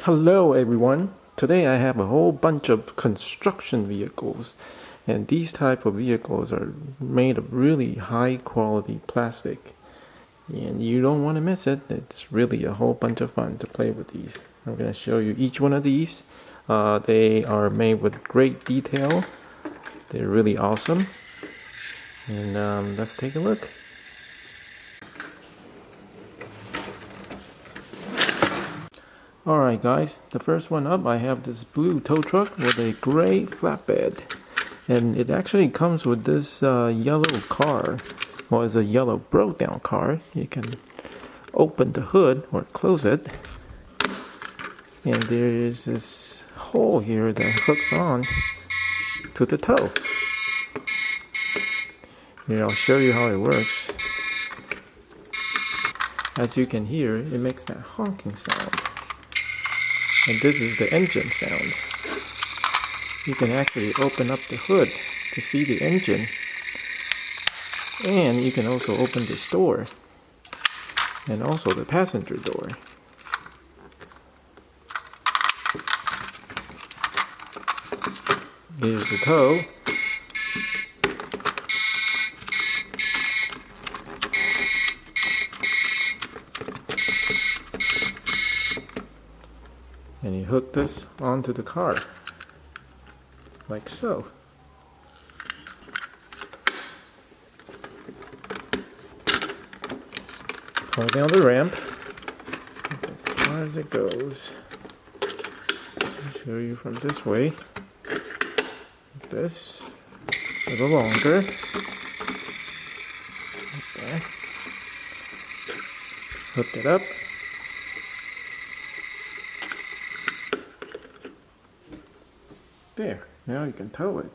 Hello everyone. Today I have a whole bunch of construction vehicles, and these type of vehicles are made of really high quality plastic, and you don't want to miss it. It's really a whole bunch of fun to play with these. I'm going to show you each one of these. They are made with great detail. They're really awesome, and let's take a look. Alright guys, the first one up, I have this blue tow truck with a gray flatbed. And it actually comes with this yellow car. Well, it's a yellow broke down car. You can open the hood or close it. And there is this hole here that hooks on to the tow. Here, I'll show you how it works. As you can hear, it makes that honking sound. And this is the engine sound. You can actually open up the hood to see the engine. And you can also open this door. And also the passenger door. Here's the tow. And you hook this onto the car, like so. Pull down the ramp, as far as it goes. I'll show you from this way. This, a little longer. Okay. Hook it up. There, now you can tow it.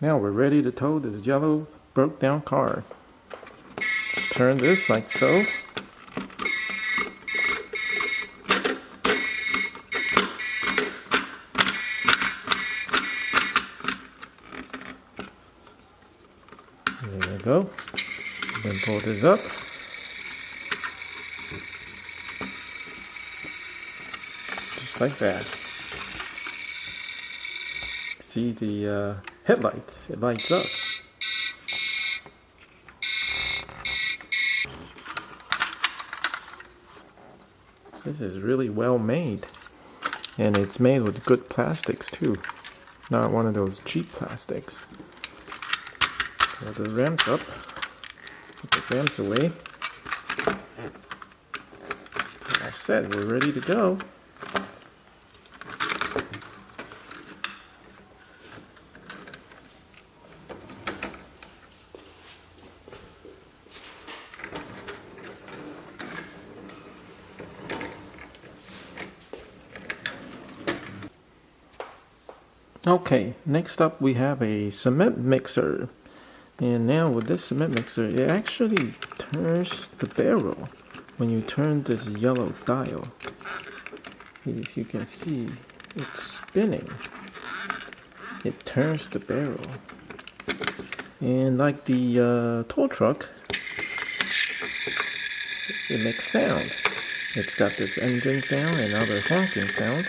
Now we're ready to tow this yellow broke down car. Just turn this like so. There we go. Then pull this up. Like that. See the headlights, it lights up. This is really well made, and it's made with good plastics too, not one of those cheap plastics. Pull the ramps up, put the ramps away. All set, we're ready to go. Okay, next up we have a cement mixer. And now with this cement mixer, it actually turns the barrel when you turn this yellow dial. If you can see, it's spinning. It turns the barrel. And like the tow truck, it makes sound. It's got this engine sound and other honking sounds.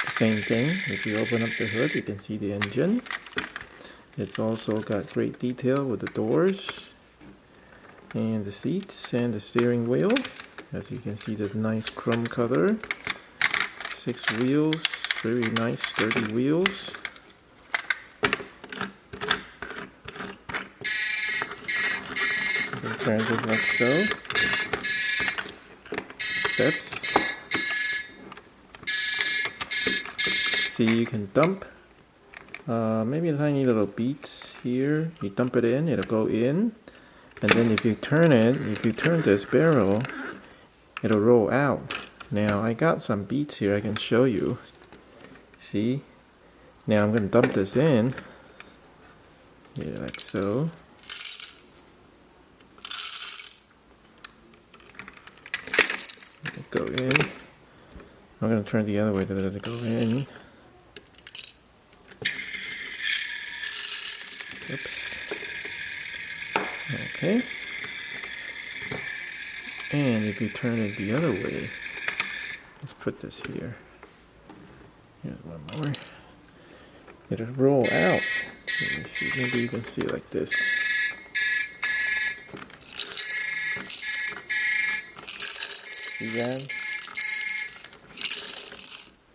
Same thing, if you open up the hood, you can see the engine. It's also got great detail with the doors and the seats and the steering wheel. As you can see, this nice chrome color. 6 wheels, very nice sturdy wheels. You can turn this like so. Steps. See, you can dump maybe tiny little beads here. You dump it in, it'll go in, and then if you turn this barrel, it'll roll out. Now I got some beads here I can show you. See? Now I'm going to dump this in here like so. Let it go in. I'm going to turn the other way to let it go in. Oops. Okay. And if you turn it the other way, let's put this here. Here's one more. It'll roll out. Let me see, maybe you can see it like this. See that?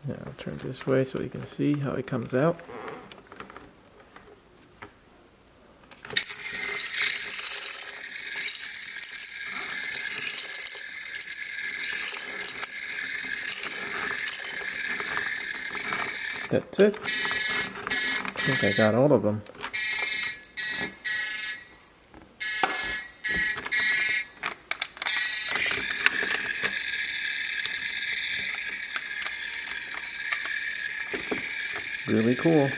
Now I'll turn this way so you can see how it comes out. That's it. I think I got all of them. Really cool.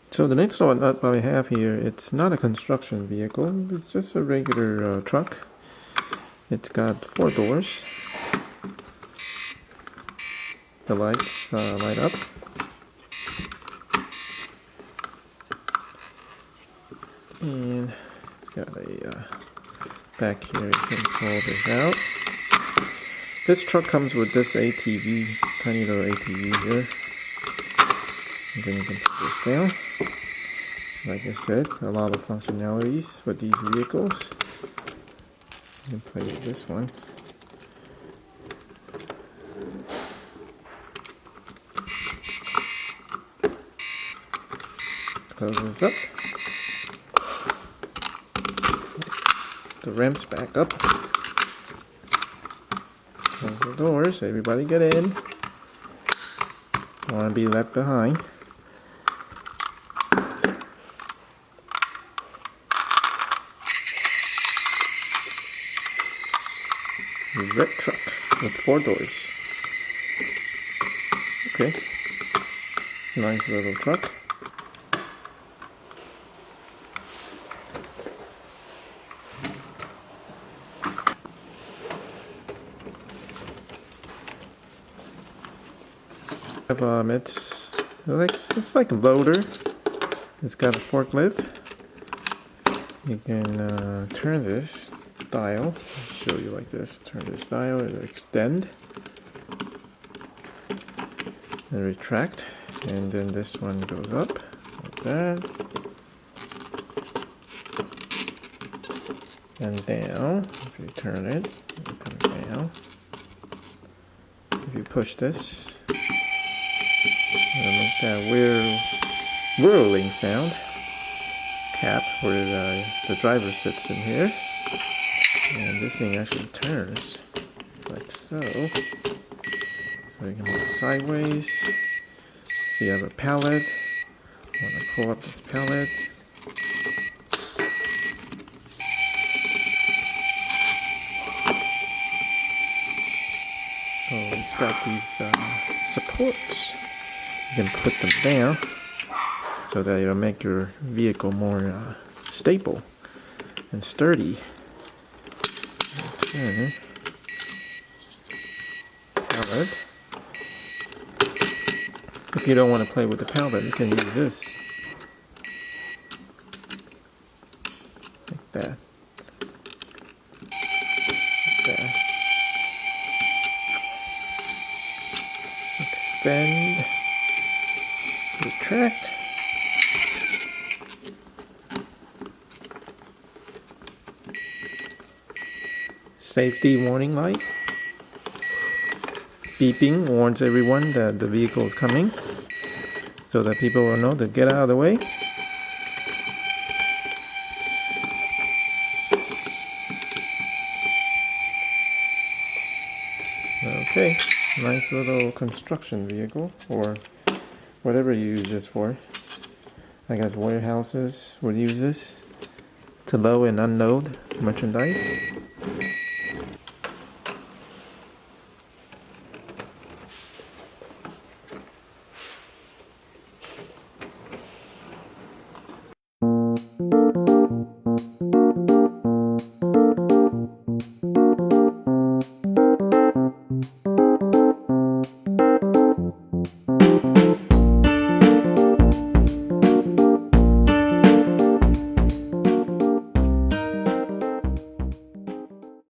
So the next one that I have here, it's not a construction vehicle, it's just a regular truck. It's got 4 doors. The lights light up. And it's got a back here, you can pull this out. This truck comes with this ATV, tiny little ATV here. And then you can put this down. Like I said, a lot of functionalities with these vehicles. You can play with this one. Close this up. The ramps back up. Close the doors. Everybody get in. Don't want to be left behind. Red truck with 4 doors. Okay. Nice little truck. It's like a loader. It's got a forklift. You can turn this dial. I'll show you like this. Turn this dial, it'll extend and retract, and then this one goes up like that and down. If you turn it, it comes down. If you push this, it'll make that weird whirling sound. Cap where the driver sits in here. And this thing actually turns like so. So you can move sideways. See, I have a pallet. I want to pull up this pallet. Oh, it's got these supports. You can put them down so that it'll make your vehicle more stable and sturdy. Okay. Pallet. If you don't want to play with the pallet, you can use this. Like that. Like that. Expand. Retract. Safety warning light. Beeping warns everyone that the vehicle is coming, so that people will know to get out of the way. Okay, nice little construction vehicle, or whatever you use this for. I guess warehouses would use this to load and unload merchandise.